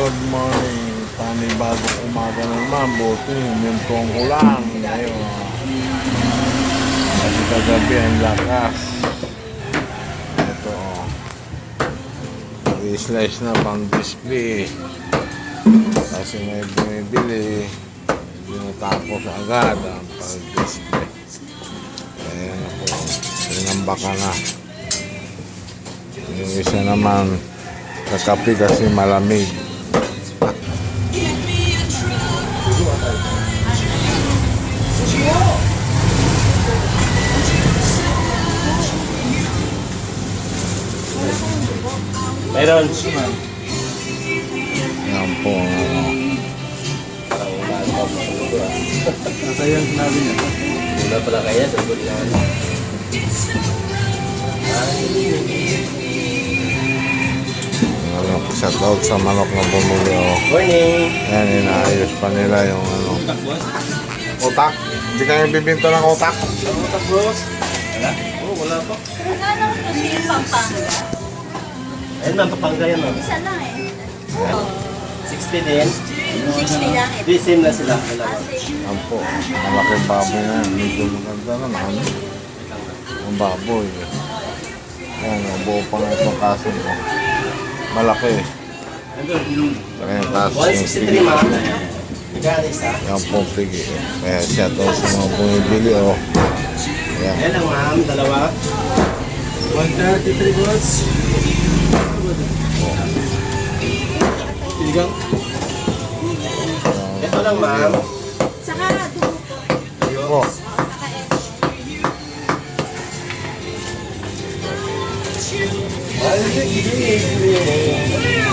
Good morning. Panibagong umaga na naman. Buti, humintong ulan. Ngayon. Kasi kagabi ang lakas. Ito. I-slice na pang display. Kasi may bumibili. Hindi natapos agad ang pag-display. Kaya na po. Tinambaka na. Yung isa naman kakapi kasi malamig. Meron. Yan po. Nasa yung sinabi niya. Wala pala kaya. Sagot lang. Shout out sa manok na bumuli. Morning. Yan, inaayos pa nila yung ano. Utak. Hindi kayo bibinto ng utak. Utak, bros. Wala? Oo, wala pa. Ano kasi yung Pampanga? Ayun ma'am, Pampanga yan ma'am. Isa lang eh. Yan. 60 din. 60 lang eh. Di, same na sila. Wala pa. Yan po. Malaking baboy na yan. Medyo maganda naman. Ang baboy. Yan, buo pa nga itong kaso mo. Malaki. Saka yung kaso yung 163 pigi. ma'am. Magkano isa? Yan po pigi. Kaya siya to sa mga bumibili. Yan. Ayan lang ma'am, dalawa. 133 bros. Siligang. Ito lang ma'am. Saka dugo Po. po. Saka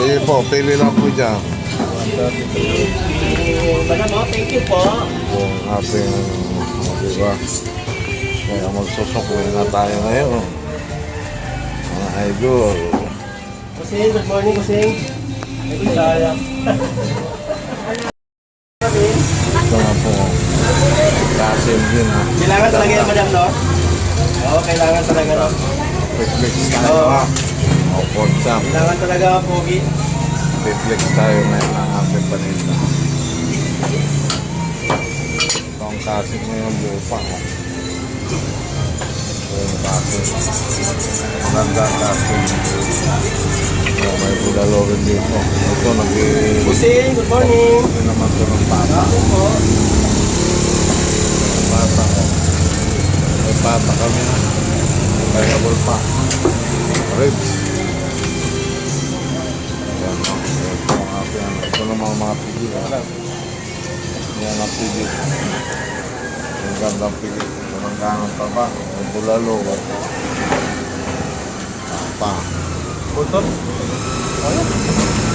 Sige po, pili lang po dyan. Madam, thank you po. Kung ating, diba? Kaya magsusukuin na tayo ngayon. Mga idol. Kusing, good morning Kusing. Ay, sayang. Ito na po. Kasim din ha. Kailangan talaga yan, madam, no? Oo, kailangan talaga, no? Reflex tayo ha. O, portsam. Kailangan talaga, pogi. Reflex tayo na yun ang ating paninda. Ito ang kasim ngayon buo pa. Ito yung kasim. Maganda ang kasim. May budalo rin dito. Ito nag-i... Kusing, good morning. Ito naman ito ng pata. Ako po. Pata ko. May pata kami na. Variable pa. Ribs. Ayan o. Ito ang ating. Ito naman mga pigi. Yan ang pigi. Yung gandang pigi. Ito ng ganang taba. May bulalo. Pata. Butot.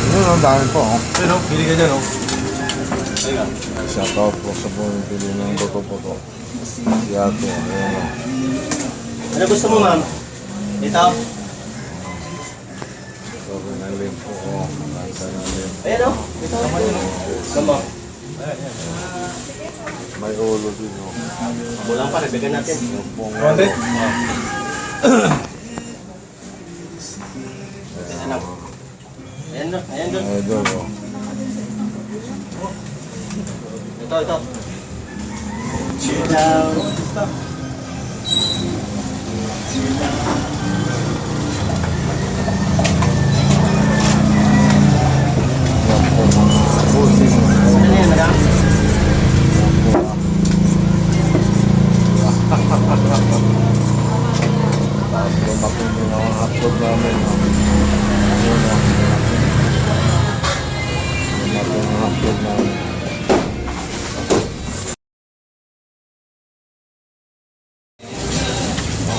Yun ang dami po. Pero, pili ka dyan, no? Ayun. Shout out po sa bumibili ng buto-buto. Yato. Ayan o. Ano gusto mo, ma'am? Ito? Ito rin ang limpo. Nasa ng limpo. Ayan, no? Ito. Sama. May ulo din o. Bulang pa, bigyan natin. Yung pong Konti? ulo. Ayan, no? Ayan, no? Ayan, no? Idol o. Ito. Chill down. Yan po mga busing. Ano yan, madam? Tapos lumaking din ang hotdog namin. Yun o. Lumaking ang hotdog namin.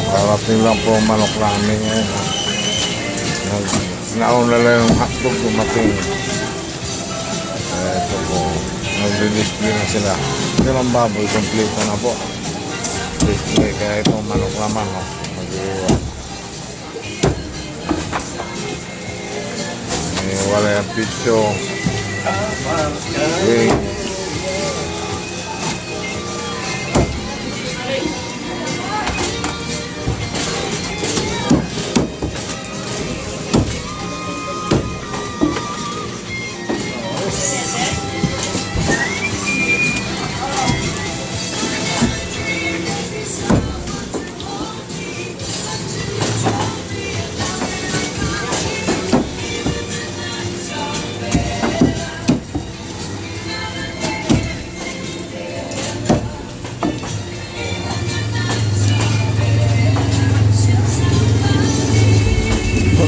Karating lang po ang manok namin ngayon. Nauna lang yung hotdog dumating. Ito po. Nag-display na sila. Ito lang baboy. Complete na po. Display. Kaya itong manok naman. Mag-iwa. May wala yung pitso. Okay.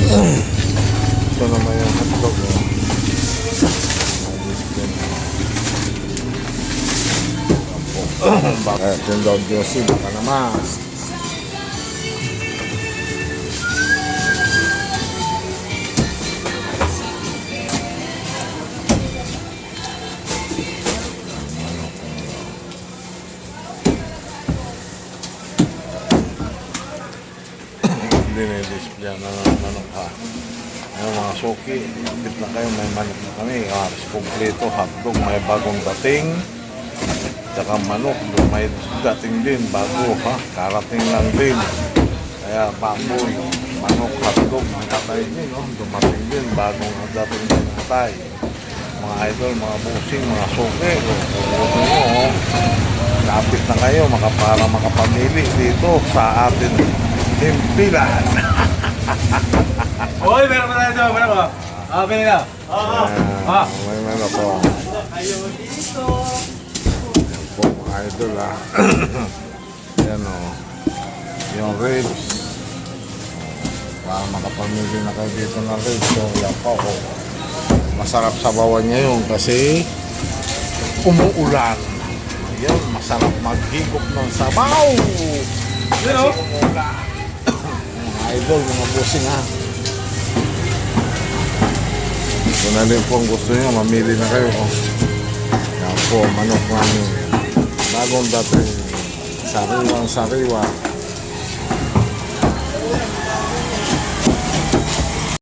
Ito naman yung hotdog. Oh. Bakit yung dog Josie, baka naman. Dinidisplay na manok ha. Ayun mga suki, tip na kayo, may manok na kami. Halos kompleto, hotdog, may bagong dating. Tsaka manok, may dating din, bago ha. Karating lang din. Kaya baboy, manok, hotdog, nakatay din. Oh. Dumating din, bagong dating din nakatay. Mga idol, mga busing, mga suki. Oh. Lapit na kayo para makapamili dito sa atin himpilan. Hoy, meron pa tayo ito. Meron pa. Pili na. May manok po. Yan po mga idol ha. Yan o. Yung ribs. Para makapamili na kayo dito ng ribs. So yan po. Masarap sabawan niya yun kasi umuulan. Yan, masarap maghigop ng sabaw. Kasi umuulan. Mga idol, mga busing ha. Kung na rin po ang gusto nyo, mamili na kayo. Oh. Yan po, manok namin. Bagong dating sariwang sariwa.